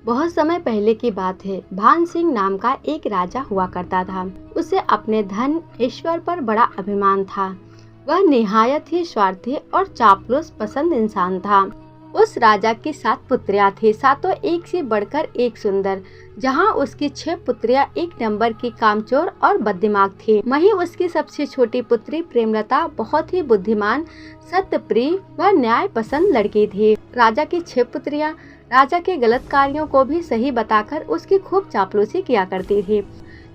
बहुत समय पहले की बात है। भान सिंह नाम का एक राजा हुआ करता था। उसे अपने धन ईश्वर पर बड़ा अभिमान था। वह निहायत ही स्वार्थी और चापलूस पसंद इंसान था। उस राजा की 7 पुत्रियां थी, सातों एक से बढ़कर एक सुंदर। जहां उसकी 6 पुत्रियां एक नंबर की कामचोर और बददिमाग थी, वहीं उसकी सबसे छोटी पुत्री प्रेमलता बहुत ही बुद्धिमान, सत्यप्रिय व न्याय पसंद लड़की थी। राजा की 6 पुत्रियां राजा के गलत कार्यों को भी सही बताकर उसकी खूब चापलूसी किया करती थी,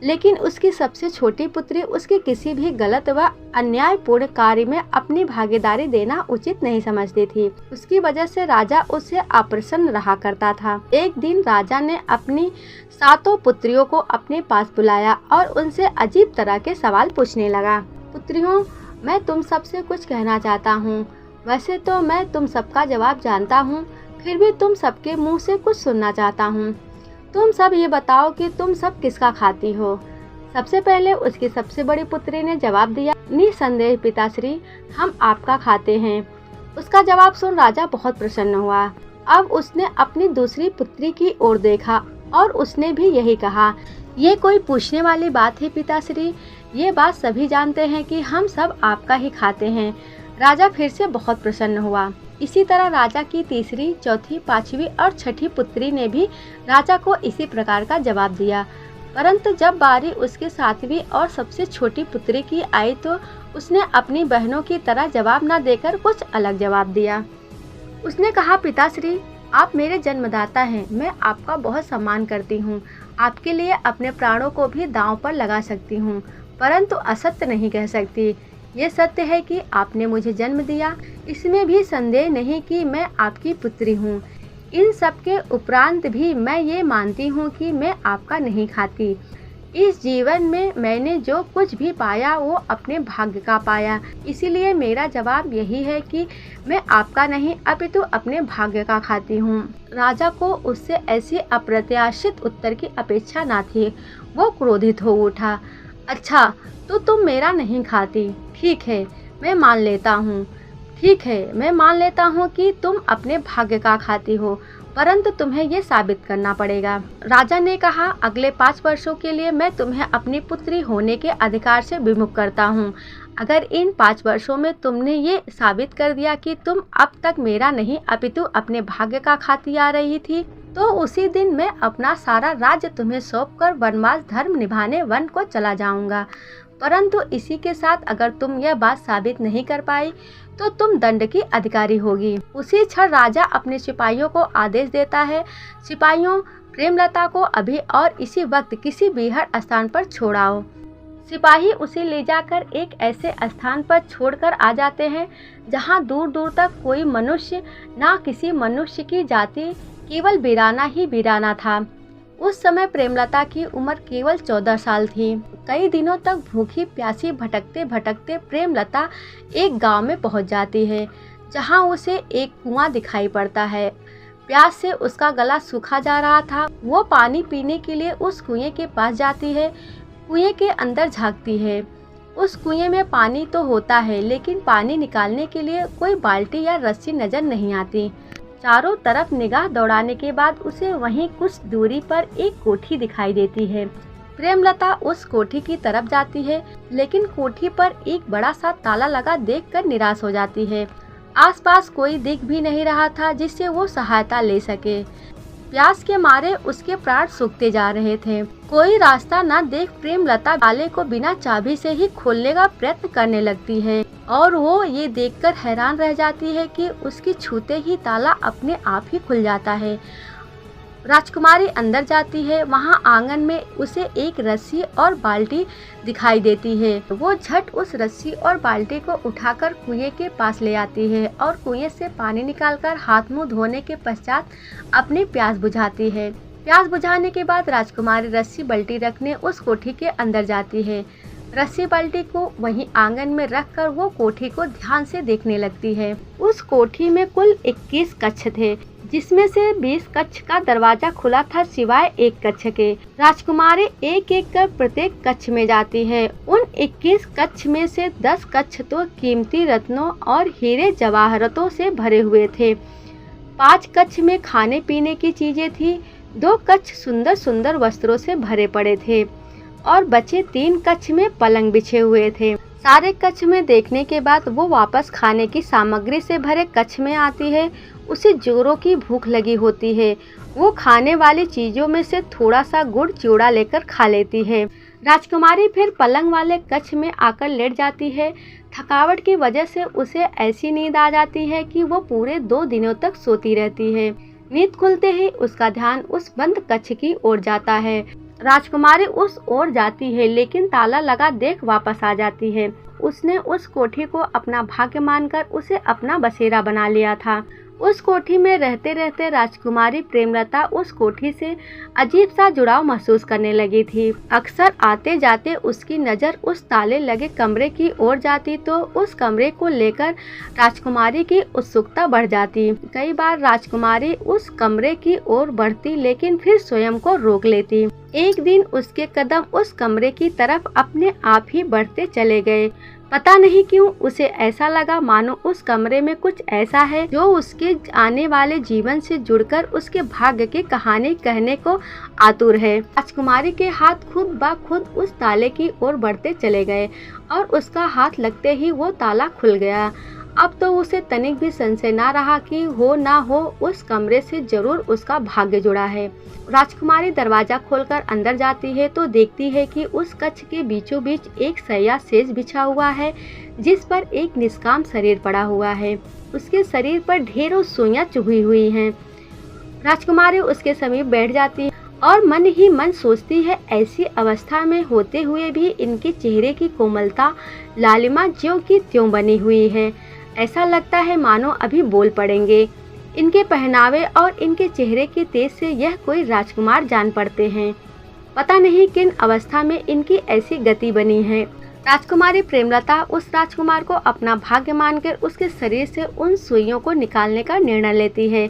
लेकिन उसकी सबसे छोटी पुत्री उसके किसी भी गलत व अन्यायपूर्ण कार्य में अपनी भागीदारी देना उचित नहीं समझती थी। उसकी वजह से राजा उससे अप्रसन्न रहा करता था। एक दिन राजा ने अपनी 7 पुत्रियों को अपने पास बुलाया और उनसे अजीब तरह के सवाल पूछने लगा। पुत्रियों, मैं तुम सबसे कुछ कहना चाहता हूँ। वैसे तो मैं तुम सबका जवाब जानता हूँ, फिर भी तुम सबके मुँह से कुछ सुनना चाहता हूँ। तुम सब ये बताओ कि तुम सब किसका खाती हो। सबसे पहले उसकी सबसे बड़ी पुत्री ने जवाब दिया, निसंदेह पिताश्री, हम आपका खाते हैं। उसका जवाब सुन राजा बहुत प्रसन्न हुआ। अब उसने अपनी दूसरी पुत्री की ओर देखा और उसने भी यही कहा। ये कोई पूछने वाली बात है पिताश्री, ये बात सभी जानते हैं कि हम सब आपका ही खाते हैं। राजा फिर से बहुत प्रसन्न हुआ। इसी तरह राजा की तीसरी, चौथी, 5वीं और 6ठी पुत्री ने भी राजा को इसी प्रकार का जवाब दिया। परंतु जब बारी उसके 7वीं और सबसे छोटी पुत्री की आई तो उसने अपनी बहनों की तरह जवाब न देकर कुछ अलग जवाब दिया। उसने कहा, पिताश्री, आप मेरे जन्मदाता हैं, मैं आपका बहुत सम्मान करती हूँ। आपके लिए अपने प्राणों को भी दांव पर लगा सकती हूँ, परंतु असत्य नहीं कह सकती। ये सत्य है कि आपने मुझे जन्म दिया, इसमें भी संदेह नहीं कि मैं आपकी पुत्री हूँ। इन सब के उपरांत भी मैं ये मानती हूँ कि मैं आपका नहीं खाती। इस जीवन में मैंने जो कुछ भी पाया वो अपने भाग्य का पाया, इसीलिए मेरा जवाब यही है कि मैं आपका नहीं अपितु अपने भाग्य का खाती हूँ। राजा को उससे ऐसी अप्रत्याशित उत्तर की अपेक्षा न थी। वो क्रोधित हो उठा। अच्छा, तो तुम मेरा नहीं खाती। ठीक है, मैं मान लेता हूँ। ठीक है, मैं मान लेता हूँ कि तुम अपने भाग्य का खाती हो, परंतु तुम्हें ये साबित करना पड़ेगा। राजा ने कहा, अगले 5 वर्षों के लिए मैं तुम्हें अपनी पुत्री होने के अधिकार से विमुख करता हूँ। अगर इन 5 वर्षों में तुमने ये साबित कर दिया कि तुम अब तक मेरा नहीं अपितु अपने भाग्य का खाती आ रही थी, तो उसी दिन मैं अपना सारा राज्य तुम्हें सौंपकर वनवास धर्म निभाने वन को चला जाऊंगा। परंतु इसी के साथ अगर तुम यह बात साबित नहीं कर पाई तो तुम दंड की अधिकारी होगी। उसी क्षण राजा अपने सिपाहियों को आदेश देता है, सिपाहियों, प्रेमलता को अभी और इसी वक्त किसी बीहड़ स्थान पर छोड़ाओ। सिपाही उसे ले जाकर एक ऐसे स्थान पर छोड़कर आ जाते हैं जहां दूर दूर तक कोई मनुष्य, ना किसी मनुष्य की जाति, केवल वीराना ही वीराना था। उस समय प्रेमलता की उम्र केवल 14 साल थी। कई दिनों तक भूखी प्यासी भटकते भटकते प्रेमलता एक गांव में पहुंच जाती है, जहां उसे एक कुआं दिखाई पड़ता है। प्यास से उसका गला सूखा जा रहा था। वो पानी पीने के लिए उस कुएं के पास जाती है। कुएं के अंदर झांकती है। उस कुएं में पानी तो होता है, लेकिन पानी निकालने के लिए कोई बाल्टी या रस्सी नजर नहीं आती। चारों तरफ निगाह दौड़ाने के बाद उसे वहीं कुछ दूरी पर एक कोठी दिखाई देती है। प्रेमलता उस कोठी की तरफ जाती है, लेकिन कोठी पर एक बड़ा सा ताला लगा देखकर निराश हो जाती है। आसपास कोई दिख भी नहीं रहा था जिससे वो सहायता ले सके। प्यास के मारे उसके प्राण सूखते जा रहे थे। कोई रास्ता न देख प्रेमलता ताले को बिना चाबी से ही खोलने का प्रयत्न करने लगती है और वो ये देखकर हैरान रह जाती है कि उसकी छूते ही ताला अपने आप ही खुल जाता है। राजकुमारी अंदर जाती है। वहां आंगन में उसे एक रस्सी और बाल्टी दिखाई देती है। वो झट उस रस्सी और बाल्टी को उठाकर कुएं के पास ले आती है और कुएं से पानी निकालकर हाथ मुंह धोने के पश्चात अपनी प्यास बुझाती है। प्यास बुझाने के बाद राजकुमारी रस्सी बाल्टी रखने उस कोठी के अंदर जाती है। रस्सी बाल्टी को वहीं आंगन में रखकर वो कोठी को ध्यान से देखने लगती है। उस कोठी में कुल 21 कक्ष थे, जिसमें से 20 कक्ष का दरवाजा खुला था सिवाय एक कक्ष के। राजकुमारी एक एक कर प्रत्येक कक्ष में जाती है। उन 21 कक्ष में से 10 कक्ष तो कीमती रत्नों और हीरे जवाहरतों से भरे हुए थे। 5 कक्ष में खाने पीने की चीजें थी। 2 कक्ष सुंदर सुंदर वस्त्रों से भरे पड़े थे और बचे 3 कक्ष में पलंग बिछे हुए थे। सारे कक्ष में देखने के बाद वो वापस खाने की सामग्री से भरे कक्ष में आती है। उसे जोरों की भूख लगी होती है। वो खाने वाली चीजों में से थोड़ा सा गुड़ चिवड़ा लेकर खा लेती है। राजकुमारी फिर पलंग वाले कक्ष में आकर लेट जाती है। थकावट की वजह से उसे ऐसी नींद आ जाती है कि वो पूरे 2 दिनों तक सोती रहती है। नींद खुलते ही उसका ध्यान उस बंद कक्ष की ओर जाता है। राजकुमारी उस ओर जाती है लेकिन ताला लगा देख वापस आ जाती है। उसने उस कोठी को अपना भाग्य मानकर उसे अपना बसेरा बना लिया था। उस कोठी में रहते रहते राजकुमारी प्रेमलता उस कोठी से अजीब सा जुड़ाव महसूस करने लगी थी। अक्सर आते जाते उसकी नज़र उस ताले लगे कमरे की ओर जाती तो उस कमरे को लेकर राजकुमारी की उत्सुकता बढ़ जाती। कई बार राजकुमारी उस कमरे की ओर बढ़ती लेकिन फिर स्वयं को रोक लेती। एक दिन उसके कदम उस कमरे की तरफ अपने आप ही बढ़ते चले गए। पता नहीं क्यों उसे ऐसा लगा मानो उस कमरे में कुछ ऐसा है जो उसके आने वाले जीवन से जुड़कर उसके भाग्य की कहानी कहने को आतुर है। राजकुमारी के हाथ खुद ब खुद उस ताले की ओर बढ़ते चले गए और उसका हाथ लगते ही वो ताला खुल गया। अब तो उसे तनिक भी संशय ना रहा कि हो ना हो उस कमरे से जरूर उसका भाग्य जुड़ा है। राजकुमारी दरवाजा खोलकर अंदर जाती है तो देखती है कि उस कक्ष के बीचों बीच एक सैया सेज बिछा हुआ है जिस पर एक निष्काम शरीर पड़ा हुआ है। उसके शरीर पर ढेरों सुइयां चुभी हुई हैं। राजकुमारी उसके समीप बैठ जाती है और मन ही मन सोचती है ऐसी अवस्था में होते हुए भी इनके चेहरे की कोमलता लालिमा ज्यों की त्यों बनी हुई है। ऐसा लगता है मानो अभी बोल पड़ेंगे। इनके पहनावे और इनके चेहरे के तेज से यह कोई राजकुमार जान पड़ते हैं। पता नहीं किन अवस्था में इनकी ऐसी गति बनी है। राजकुमारी प्रेमलता उस राजकुमार को अपना भाग्य मानकर उसके शरीर से उन सुइयों को निकालने का निर्णय लेती है।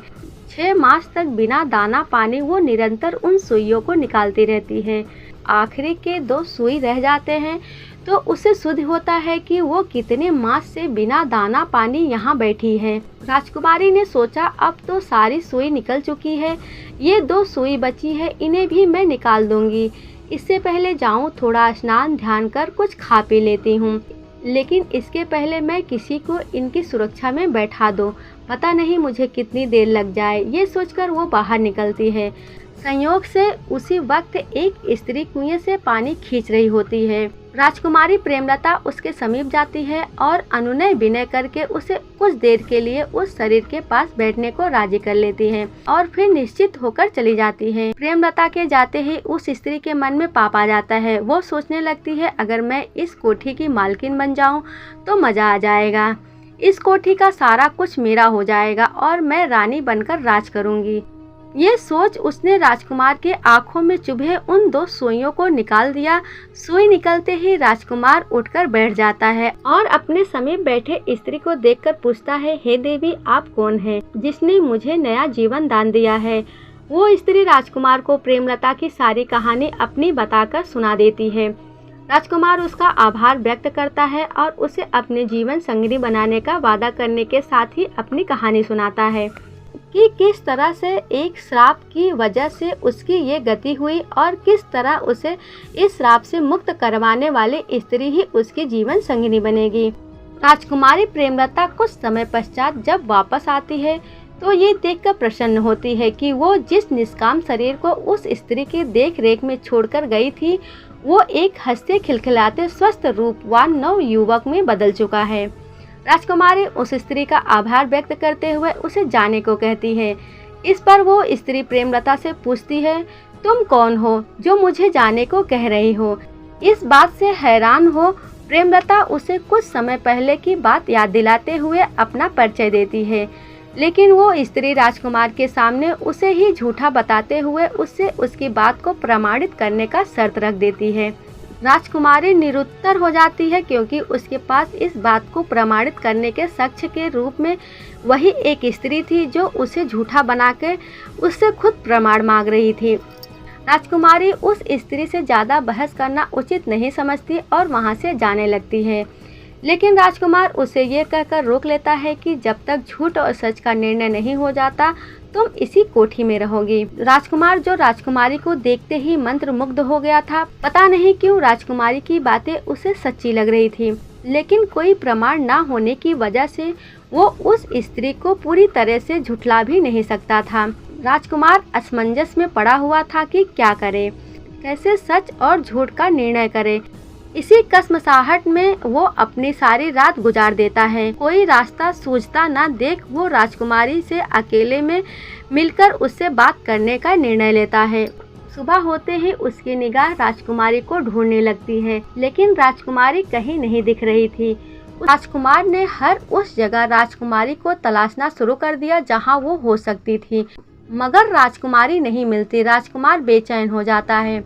6 मास तक बिना दाना पानी वो निरंतर उन सुइयों को निकालती रहती है। आखिरी के 2 सुई रह जाते हैं तो उसे सुध होता है कि वो कितने मास से बिना दाना पानी यहाँ बैठी है। राजकुमारी ने सोचा अब तो सारी सुई निकल चुकी है, ये 2 सुई बची है, इन्हें भी मैं निकाल दूंगी। इससे पहले जाऊँ थोड़ा स्नान ध्यान कर कुछ खा पी लेती हूँ, लेकिन इसके पहले मैं किसी को इनकी सुरक्षा में बैठा दूँ। पता नहीं मुझे कितनी देर लग जाए। ये सोचकर वो बाहर निकलती है। संयोग से उसी वक्त एक स्त्री कुएं से पानी खींच रही होती है। राजकुमारी प्रेमलता उसके समीप जाती है और अनुनय विनय करके उसे कुछ देर के लिए उस शरीर के पास बैठने को राजी कर लेती है और फिर निश्चित होकर चली जाती है। प्रेमलता के जाते ही उस स्त्री के मन में पाप आ जाता है। वो सोचने लगती है अगर मैं इस कोठी की मालकिन बन जाऊं तो मजा आ जाएगा। इस कोठी का सारा कुछ मेरा हो जाएगा और मैं रानी बनकर राज करूंगी। ये सोच उसने राजकुमार के आंखों में चुभे उन 2 सुइयों को निकाल दिया। सुई निकलते ही राजकुमार उठकर बैठ जाता है और अपने समीप बैठे स्त्री को देखकर पूछता है, हे देवी आप कौन है जिसने मुझे नया जीवन दान दिया है। वो स्त्री राजकुमार को प्रेमलता की सारी कहानी अपनी बताकर सुना देती है। राजकुमार उसका आभार व्यक्त करता है और उसे अपने जीवन संगिनी बनाने का वादा करने के साथ ही अपनी कहानी सुनाता है कि किस तरह से एक श्राप की वजह से उसकी ये गति हुई और किस तरह उसे इस श्राप से मुक्त करवाने वाली स्त्री ही उसकी जीवन संगिनी बनेगी। राजकुमारी प्रेमलता कुछ समय पश्चात जब वापस आती है तो ये देखकर प्रसन्न होती है कि वो जिस निष्काम शरीर को उस स्त्री के देख रेख में छोड़कर गई थी वो एक हंसते खिलखिलाते स्वस्थ रूपवान नव युवक में बदल चुका है। राजकुमारी उस स्त्री का आभार व्यक्त करते हुए उसे जाने को कहती है। इस पर वो स्त्री प्रेमलता से पूछती है, तुम कौन हो जो मुझे जाने को कह रही हो। इस बात से हैरान हो प्रेमलता उसे कुछ समय पहले की बात याद दिलाते हुए अपना परिचय देती है, लेकिन वो स्त्री राजकुमार के सामने उसे ही झूठा बताते हुए उससे उसकी बात को प्रमाणित करने का शर्त रख देती है। राजकुमारी निरुत्तर हो जाती है क्योंकि उसके पास इस बात को प्रमाणित करने के साक्ष्य के रूप में वही एक स्त्री थी जो उसे झूठा बनाकर उससे खुद प्रमाण मांग रही थी। राजकुमारी उस स्त्री से ज़्यादा बहस करना उचित नहीं समझती और वहां से जाने लगती है। लेकिन राजकुमार उसे ये कहकर रोक लेता है कि जब तक झूठ और सच का निर्णय नहीं हो जाता तुम इसी कोठी में रहोगी। राजकुमार, जो राजकुमारी को देखते ही मंत्रमुग्ध हो गया था, पता नहीं क्यों राजकुमारी की बातें उसे सच्ची लग रही थी, लेकिन कोई प्रमाण न होने की वजह से वो उस स्त्री को पूरी तरह से झुठला भी नहीं सकता था। राजकुमार असमंजस में पड़ा हुआ था कि क्या करे, कैसे सच और झूठ का निर्णय करे। इसी कसमसाहट में वो अपनी सारी रात गुजार देता है। कोई रास्ता सूझता न देख वो राजकुमारी से अकेले में मिलकर उससे बात करने का निर्णय लेता है। सुबह होते ही उसकी निगाह राजकुमारी को ढूंढने लगती है, लेकिन राजकुमारी कहीं नहीं दिख रही थी। राजकुमार ने हर उस जगह राजकुमारी को तलाशना शुरू कर दिया जहां वो हो सकती थी, मगर राजकुमारी नहीं मिलती। राजकुमार बेचैन हो जाता है।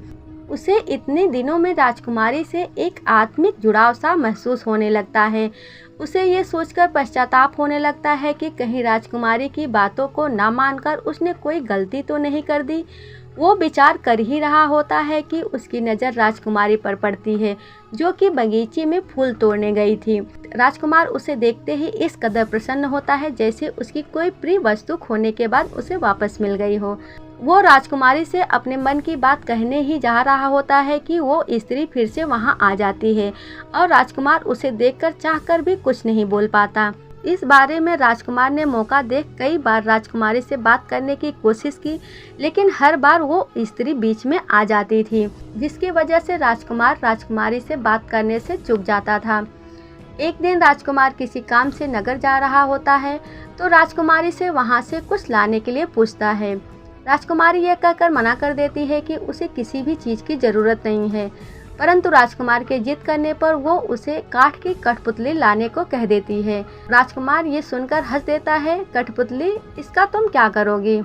उसे इतने दिनों में राजकुमारी से एक आत्मिक जुड़ाव सा महसूस होने लगता है। उसे ये सोचकर पश्चाताप होने लगता है कि कहीं राजकुमारी की बातों को न मानकर उसने कोई गलती तो नहीं कर दी। वो विचार कर ही रहा होता है कि उसकी नज़र राजकुमारी पर पड़ती है, जो कि बगीचे में फूल तोड़ने गई थी। राजकुमार उसे देखते ही इस कदर प्रसन्न होता है जैसे उसकी कोई प्रिय वस्तु खोने के बाद उसे वापस मिल गई हो। वो राजकुमारी से अपने मन की बात कहने ही जा रहा होता है कि वो स्त्री फिर से वहाँ आ जाती है और राजकुमार उसे देखकर चाहकर भी कुछ नहीं बोल पाता। इस बारे में राजकुमार ने मौका देख कई बार राजकुमारी से बात करने की कोशिश की, लेकिन हर बार वो स्त्री बीच में आ जाती थी, जिसकी वजह से राजकुमार राजकुमारी से बात करने से चूक जाता था। एक दिन राजकुमार किसी काम से नगर जा रहा होता है तो राजकुमारी से वहाँ से कुछ लाने के लिए पूछता है। राजकुमारी यह कहकर मना कर देती है कि उसे किसी भी चीज़ की ज़रूरत नहीं है, परंतु राजकुमार के जिद करने पर वो उसे काठ की कठपुतली लाने को कह देती है। राजकुमार ये सुनकर हंस देता है। कठपुतली, इसका तुम क्या करोगी?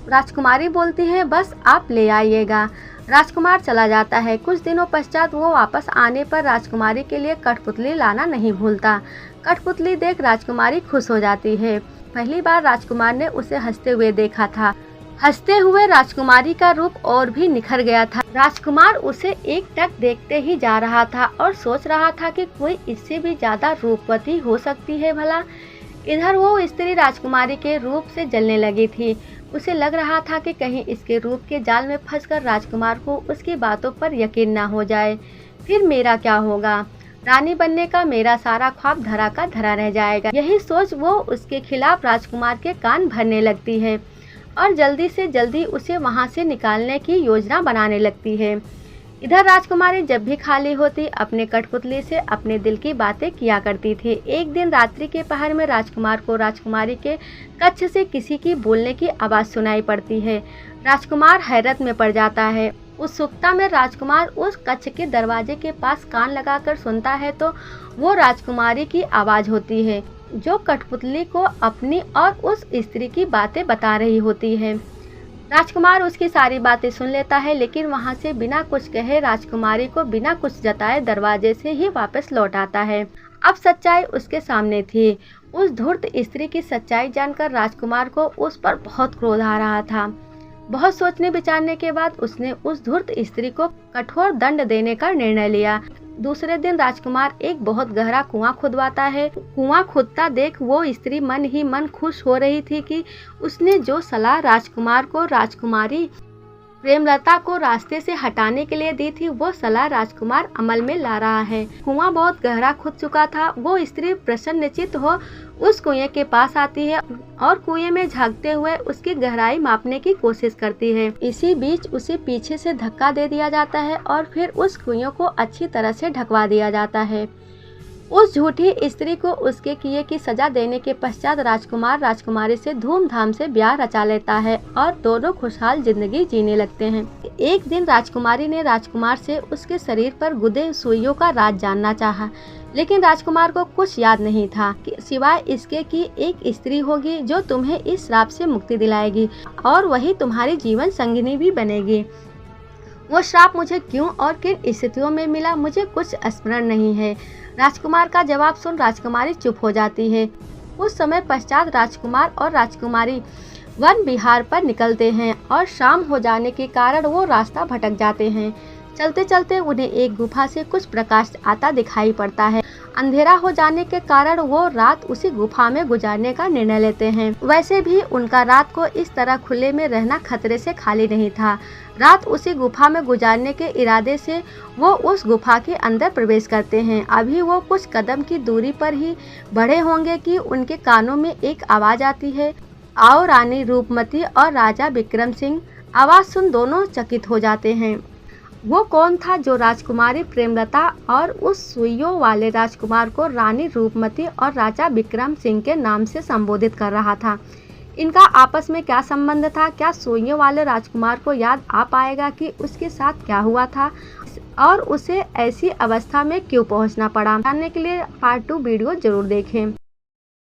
राजकुमारी बोलती है, बस आप ले आइएगा। राजकुमार चला जाता है। कुछ दिनों पश्चात वो वापस आने पर राजकुमारी के लिए कठपुतली लाना नहीं भूलता। कठपुतली देख राजकुमारी खुश हो जाती है। पहली बार राजकुमार ने उसे हंसते हुए देखा था। हंसते हुए राजकुमारी का रूप और भी निखर गया था। राजकुमार उसे एक टक देखते ही जा रहा था और सोच रहा था कि कोई इससे भी ज्यादा रूपवती हो सकती है भला। इधर वो स्त्री राजकुमारी के रूप से जलने लगी थी। उसे लग रहा था कि कहीं इसके रूप के जाल में फंसकर राजकुमार को उसकी बातों पर यकीन ना हो जाए, फिर मेरा क्या होगा? रानी बनने का मेरा सारा ख्वाब धरा का धरा रह जाएगा। यही सोच वो उसके खिलाफ राजकुमार के कान भरने लगती है और जल्दी से जल्दी उसे वहां से निकालने की योजना बनाने लगती है। इधर राजकुमारी जब भी खाली होती अपने कठपुतली से अपने दिल की बातें किया करती थी। एक दिन रात्रि के पहर में राजकुमार को राजकुमारी के कक्ष से किसी की बोलने की आवाज़ सुनाई पड़ती है। राजकुमार हैरत में पड़ जाता है। उत्सुकता में राजकुमार उस कक्ष के दरवाजे के पास कान लगाकर सुनता है तो वो राजकुमारी की आवाज़ होती है, जो कठपुतली को अपनी और उस स्त्री की बातें बता रही होती है। राजकुमार उसकी सारी बातें सुन लेता है, लेकिन वहां से बिना कुछ कहे राजकुमारी को बिना कुछ जताए दरवाजे से ही वापस लौट आता है। अब सच्चाई उसके सामने थी। उस धूर्त स्त्री की सच्चाई जानकर राजकुमार को उस पर बहुत क्रोध आ रहा था। बहुत सोचने विचारने के बाद उसने उस धूर्त स्त्री को कठोर दंड देने का निर्णय लिया। दूसरे दिन राजकुमार एक बहुत गहरा कुआं खुदवाता है। कुआं खुदता देख वो स्त्री मन ही मन खुश हो रही थी कि उसने जो सलाह राजकुमार को राजकुमारी प्रेमलता को रास्ते से हटाने के लिए दी थी, वो सलाह राजकुमार अमल में ला रहा है। कुआं बहुत गहरा खुद चुका था। वो स्त्री प्रसन्नचित्त हो उस कुएं के पास आती है और कुएं में झांकते हुए उसकी गहराई मापने की कोशिश करती है। इसी बीच उसे पीछे से धक्का दे दिया जाता है और फिर उस कुएं को अच्छी तरह से ढकवा दिया जाता है। उस झूठी स्त्री को उसके किए की सजा देने के पश्चात राजकुमार राजकुमारी से धूमधाम से ब्याह रचा लेता है और दोनों खुशहाल जिंदगी जीने लगते हैं। एक दिन राजकुमारी ने राजकुमार से उसके शरीर पर गुदे सुइयों का राज जानना चाहा, लेकिन राजकुमार को कुछ याद नहीं था कि सिवाय इसके कि एक स्त्री होगी जो तुम्हें इस श्राप से मुक्ति दिलाएगी और वही तुम्हारी जीवन संगिनी भी बनेगी। वो श्राप मुझे क्यों और किन स्थितियों में मिला, मुझे कुछ स्मरण नहीं है। राजकुमार का जवाब सुन राजकुमारी चुप हो जाती है। कुछ समय पश्चात राजकुमार और राजकुमारी वन विहार पर निकलते हैं और शाम हो जाने के कारण वो रास्ता भटक जाते हैं। चलते चलते उन्हें एक गुफा से कुछ प्रकाश आता दिखाई पड़ता है। अंधेरा हो जाने के कारण वो रात उसी गुफा में गुजारने का निर्णय लेते हैं। वैसे भी उनका रात को इस तरह खुले में रहना खतरे से खाली नहीं था। रात उसी गुफा में गुजारने के इरादे से वो उस गुफा के अंदर प्रवेश करते हैं। अभी वो कुछ कदम की दूरी पर ही बढ़े होंगे कि उनके कानों में एक आवाज आती है, आओ। रानी रूपमती और राजा विक्रम सिंह आवाज सुन दोनों चकित हो जाते हैं। वो कौन था जो राजकुमारी प्रेमलता और उस सुइयों वाले राजकुमार को रानी रूपमती और राजा विक्रम सिंह के नाम से संबोधित कर रहा था? इनका आपस में क्या संबंध था? क्या सुइयों वाले राजकुमार को याद आ पाएगा कि उसके साथ क्या हुआ था और उसे ऐसी अवस्था में क्यों पहुंचना पड़ा? जानने के लिए पार्ट 2 वीडियो जरूर देखें।